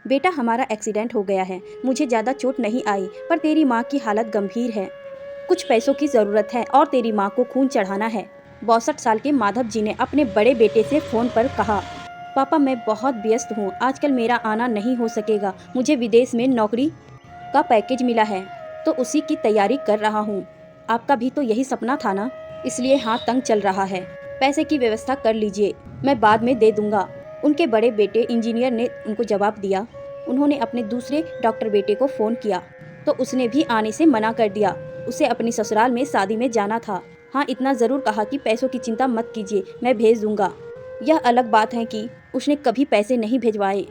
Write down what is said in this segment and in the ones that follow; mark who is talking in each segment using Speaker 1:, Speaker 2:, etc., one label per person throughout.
Speaker 1: बेटा हमारा एक्सीडेंट हो गया है, मुझे ज़्यादा चोट नहीं आई पर तेरी माँ की हालत गंभीर है। कुछ पैसों की ज़रूरत है और तेरी माँ को खून चढ़ाना है। 62 साल के माधव जी ने अपने बड़े बेटे से फ़ोन पर कहा, पापा मैं बहुत व्यस्त हूँ, आजकल मेरा आना नहीं हो सकेगा। मुझे विदेश में नौकरी का पैकेज मिला है तो उसी की तैयारी कर रहा हूँ। आपका भी तो यही सपना था ना, इसलिए हाथ तंग चल रहा है। पैसे की व्यवस्था कर लीजिए, मैं बाद में दे दूंगा। उनके बड़े बेटे इंजीनियर ने उनको जवाब दिया। उन्होंने अपने दूसरे डॉक्टर बेटे को फ़ोन किया तो उसने भी आने से मना कर दिया। उसे अपनी ससुराल में शादी में जाना था। हाँ, इतना ज़रूर कहा कि पैसों की चिंता मत कीजिए, मैं भेज दूंगा। यह अलग बात है कि उसने कभी पैसे नहीं भिजवाए।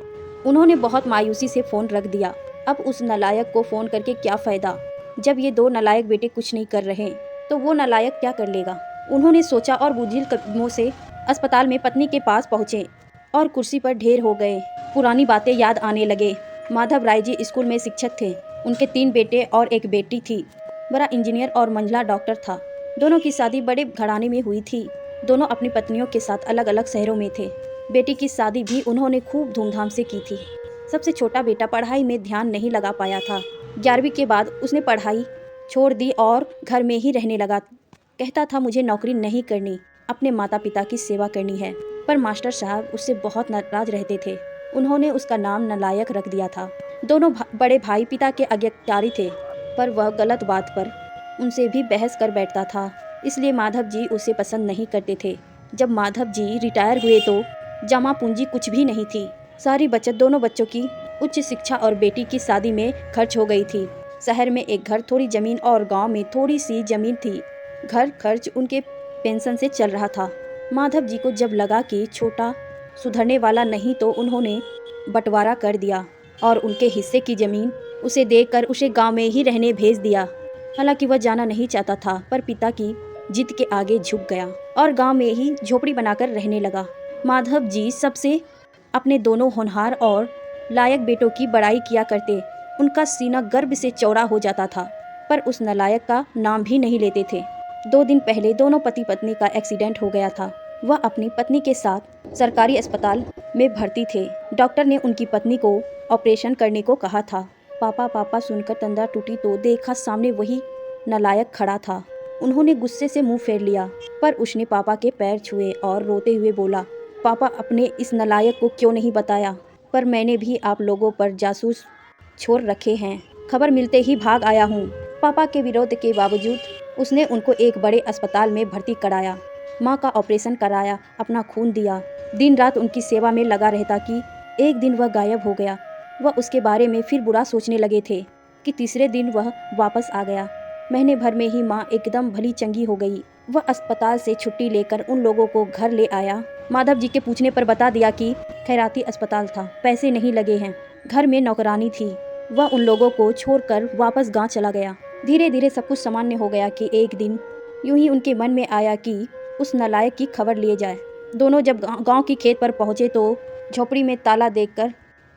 Speaker 1: उन्होंने बहुत मायूसी से फ़ोन रख दिया। अब उस नालायक को फ़ोन करके क्या फ़ायदा, जब ये दो नालायक बेटे कुछ नहीं कर रहे तो वो नालायक क्या कर लेगा। उन्होंने सोचा और बुझिल कदमों से अस्पताल में पत्नी के पास पहुँचे और कुर्सी पर ढेर हो गए। पुरानी बातें याद आने लगे। माधव राय जी स्कूल में शिक्षक थे। उनके 3 बेटे और एक बेटी थी। बड़ा इंजीनियर और मंझला डॉक्टर था। दोनों की शादी बड़े घराने में हुई थी। दोनों अपनी पत्नियों के साथ अलग अलग शहरों में थे। बेटी की शादी भी उन्होंने खूब धूमधाम से की थी। सबसे छोटा बेटा पढ़ाई में ध्यान नहीं लगा पाया था। 11वीं के बाद उसने पढ़ाई छोड़ दी और घर में ही रहने लगा। कहता था मुझे नौकरी नहीं करनी, अपने माता पिता की सेवा करनी है। पर मास्टर साहब उससे बहुत नाराज रहते थे। उन्होंने उसका नाम नालायक रख दिया था। दोनों बड़े भाई पिता के आज्ञाकारी थे पर वह गलत बात पर उनसे भी बहस कर बैठता था, इसलिए माधव जी उसे पसंद नहीं करते थे। जब माधव जी रिटायर हुए तो जमा पूंजी कुछ भी नहीं थी। सारी बचत दोनों बच्चों की उच्च शिक्षा और बेटी की शादी में खर्च हो गई थी। शहर में एक घर, थोड़ी जमीन और गांव में थोड़ी सी जमीन थी। घर खर्च उनके पेंशन से चल रहा था। माधव जी को जब लगा कि छोटा सुधरने वाला नहीं तो उन्होंने बंटवारा कर दिया और उनके हिस्से की ज़मीन उसे देकर उसे गांव में ही रहने भेज दिया। हालांकि वह जाना नहीं चाहता था पर पिता की जिद के आगे झुक गया और गांव में ही झोपड़ी बनाकर रहने लगा। माधव जी सबसे अपने दोनों होनहार और लायक बेटों की बड़ाई किया करते। उनका सीना गर्व से चौड़ा हो जाता था पर उस नालायक का नाम भी नहीं लेते थे। 2 दिन पहले दोनों पति पत्नी का एक्सीडेंट हो गया था। वह अपनी पत्नी के साथ सरकारी अस्पताल में भर्ती थे। डॉक्टर ने उनकी पत्नी को ऑपरेशन करने को कहा था। पापा पापा सुनकर तंद्रा टूटी तो देखा सामने वही नालायक खड़ा था। उन्होंने गुस्से से मुंह फेर लिया पर उसने पापा के पैर छुए और रोते हुए बोला, पापा अपने इस नालायक को क्यों नहीं बताया, पर मैंने भी आप लोगों पर जासूस छोड़ रखे हैं। खबर मिलते ही भाग आया हूँ। पापा के विरोध के बावजूद उसने उनको एक बड़े अस्पताल में भर्ती कराया। माँ का ऑपरेशन कराया, अपना खून दिया, दिन रात उनकी सेवा में लगा रहता कि एक दिन वह गायब हो गया। वह उसके बारे में फिर बुरा सोचने लगे थे कि तीसरे दिन वह वापस आ गया। महीने भर में ही माँ एकदम भली चंगी हो गई। वह अस्पताल से छुट्टी लेकर उन लोगों को घर ले आया। माधव जी के पूछने पर बता दिया कि खैराती अस्पताल था, पैसे नहीं लगे हैं, घर में नौकरानी थी। वह उन लोगों को छोड़कर वापस गांव चला गया। धीरे धीरे सब कुछ सामान्य हो गया कि एक दिन यूं ही उनके मन में आया कि उस नालायक की खबर लिए जाए। दोनों जब गांव की खेत पर पहुंचे तो झोपड़ी में ताला देखकर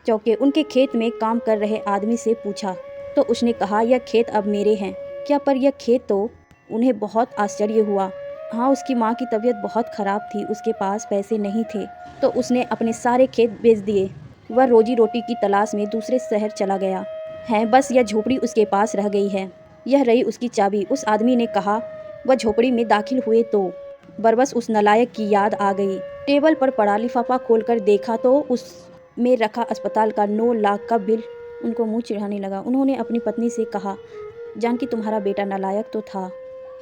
Speaker 1: चौंके। उनके खेत में काम कर रहे आदमी से पूछा तो उसने कहा, यह खेत अब मेरे हैं क्या? पर यह खेत तो उन्हें बहुत आश्चर्य हुआ। हाँ, उसकी माँ की तबीयत बहुत ख़राब थी, उसके पास पैसे नहीं थे तो उसने अपने सारे खेत बेच दिए। वह रोजी रोटी की तलाश में दूसरे शहर चला गया है। बस यह झोपड़ी उसके पास रह गई है। यह रही उसकी चाबी। उस आदमी ने कहा। वह झोपड़ी में दाखिल हुए तो बरबस उस नालायक की याद आ गई। टेबल पर पड़ा लिफाफा खोलकर देखा तो उसमें रखा अस्पताल का 9 लाख का बिल उनको मुंह चिढ़ाने लगा। उन्होंने अपनी पत्नी से कहा, जानकी तुम्हारा बेटा नालायक तो था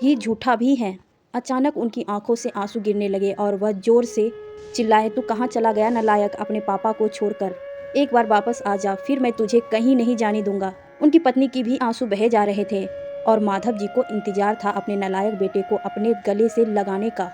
Speaker 1: ही, झूठा भी है। अचानक उनकी आंखों से आंसू गिरने लगे और वह जोर से चिल्लाए, तू कहाँ चला गया नालायक, अपने पापा को छोड़कर? एक बार वापस आ जा, फिर मैं तुझे कहीं नहीं जाने दूंगा। उनकी पत्नी की भी आंसू बहे जा रहे थे और माधव जी को इंतजार था अपने नालायक बेटे को अपने गले से लगाने का।